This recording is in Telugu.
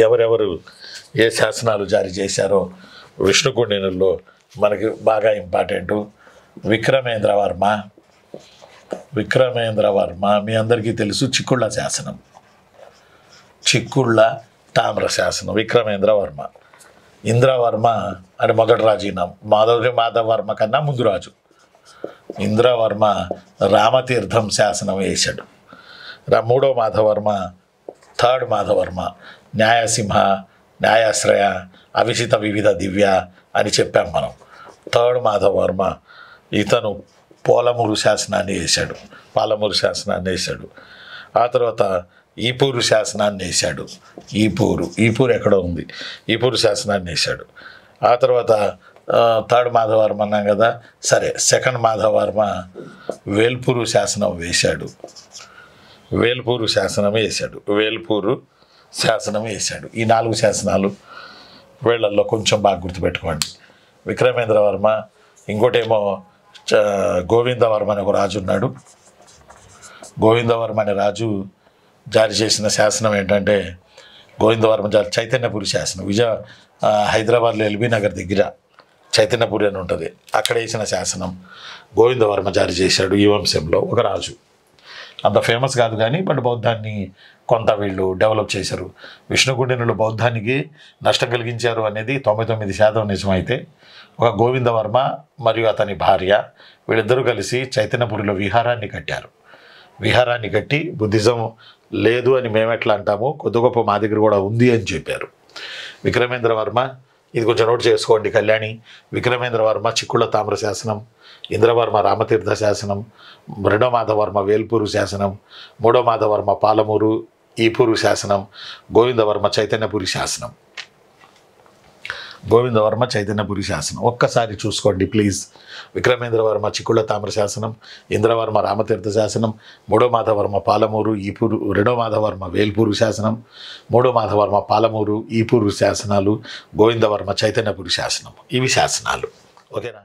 ఎవరెవరు ఏ శాసనాలు జారీ చేశారో విష్ణుకుండినుల్లో మనకి బాగా ఇంపార్టెంటు విక్రమేంద్ర వర్మ మీ అందరికీ తెలుసు చిక్కుళ్ళ శాసనం, చిక్కుళ్ళ తామ్ర శాసనం. విక్రమేంద్ర వర్మ. ఇంద్రవర్మ అని మొదటి రాజు మాధవ వర్మ కన్నా ముందు రాజు. ఇంద్రవర్మ రామతీర్థం శాసనం వేశాడు. మూడో మాధవర్మ, థర్డ్ మాధవర్మ న్యాయసింహ, న్యాయాశ్రయ, అవిసిత వివిధ దివ్య అని చెప్పాం మనం. థర్డ్ మాధవర్మ ఇతను పాలమూరు శాసనాన్ని వేశాడు. ఆ తర్వాత ఈపూరు శాసనాన్ని వేశాడు. ఈపూరు ఎక్కడ ఉంది, ఈపూరు శాసనాన్ని వేశాడు. ఆ తర్వాత థర్డ్ మాధవర్మ అన్నాం కదా, సరే సెకండ్ మాధవర్మ వేల్పూరు శాసనం వేశాడు. వేల్పూరు శాసనం వేశాడు. ఈ 4 శాసనాలు వీళ్ళల్లో కొంచెం బాగా గుర్తుపెట్టుకోండి. విక్రమేంద్ర వర్మ, ఇంకోటేమో గోవిందవర్మ అనే ఒక రాజు ఉన్నాడు. గోవిందవర్మ అనే రాజు జారీ చేసిన శాసనం ఏంటంటే గోవిందవర్మ చైతన్యపురి శాసనం. హైదరాబాద్లో ఎల్బీ నగర్ దగ్గర చైతన్యపురి అని ఉంటుంది, అక్కడ వేసిన శాసనం గోవిందవర్మ జారీ చేశాడు. ఈ వంశంలో ఒక రాజు, అంత ఫేమస్ కాదు కానీ బట్ బౌద్ధాన్ని కొంత వీళ్ళు డెవలప్ చేశారు. విష్ణుకుండినులు బౌద్ధానికి నష్టం కలిగించారు అనేది 99% నిజమైతే, ఒక గోవిందవర్మ మరియు అతని భార్య వీళ్ళిద్దరూ కలిసి చైతన్యపురిలో విహారాన్ని కట్టి బుద్ధిజం లేదు అని మేమెట్లా అంటాము, కొద్ది గొప్ప మా దగ్గర కూడా ఉంది అని చెప్పారు. విక్రమేంద్ర వర్మ, ఇది కొంచెం నోట్ చేసుకోండి కళ్యాణి. విక్రమేంద్ర వర్మ చిక్కుళ్ళ తామ్ర శాసనం, ఇంద్రవర్మ రామతీర్థ శాసనం, రెండో మాధవర్మ వేల్పూరు శాసనం, మూడో మాధవర్మ పాలమూరు ఈపూరు శాసనం, గోవిందవర్మ చైతన్యపురి శాసనం. ఒక్కసారి చూసుకోండి ప్లీజ్. విక్రమేంద్ర వర్మ చిక్కుళ్ళ తామ్ర శాసనం, ఇంద్రవర్మ రామతీర్థ శాసనం, మూడో మాధవర్మ పాలమూరు ఈపూరు, రెండో మాధవర్మ వేల్పూరు శాసనం, మూడో మాధవర్మ పాలమూరు ఈపూరు శాసనాలు, గోవిందవర్మ చైతన్యపురి శాసనం. ఇవి శాసనాలు. ఓకేనా?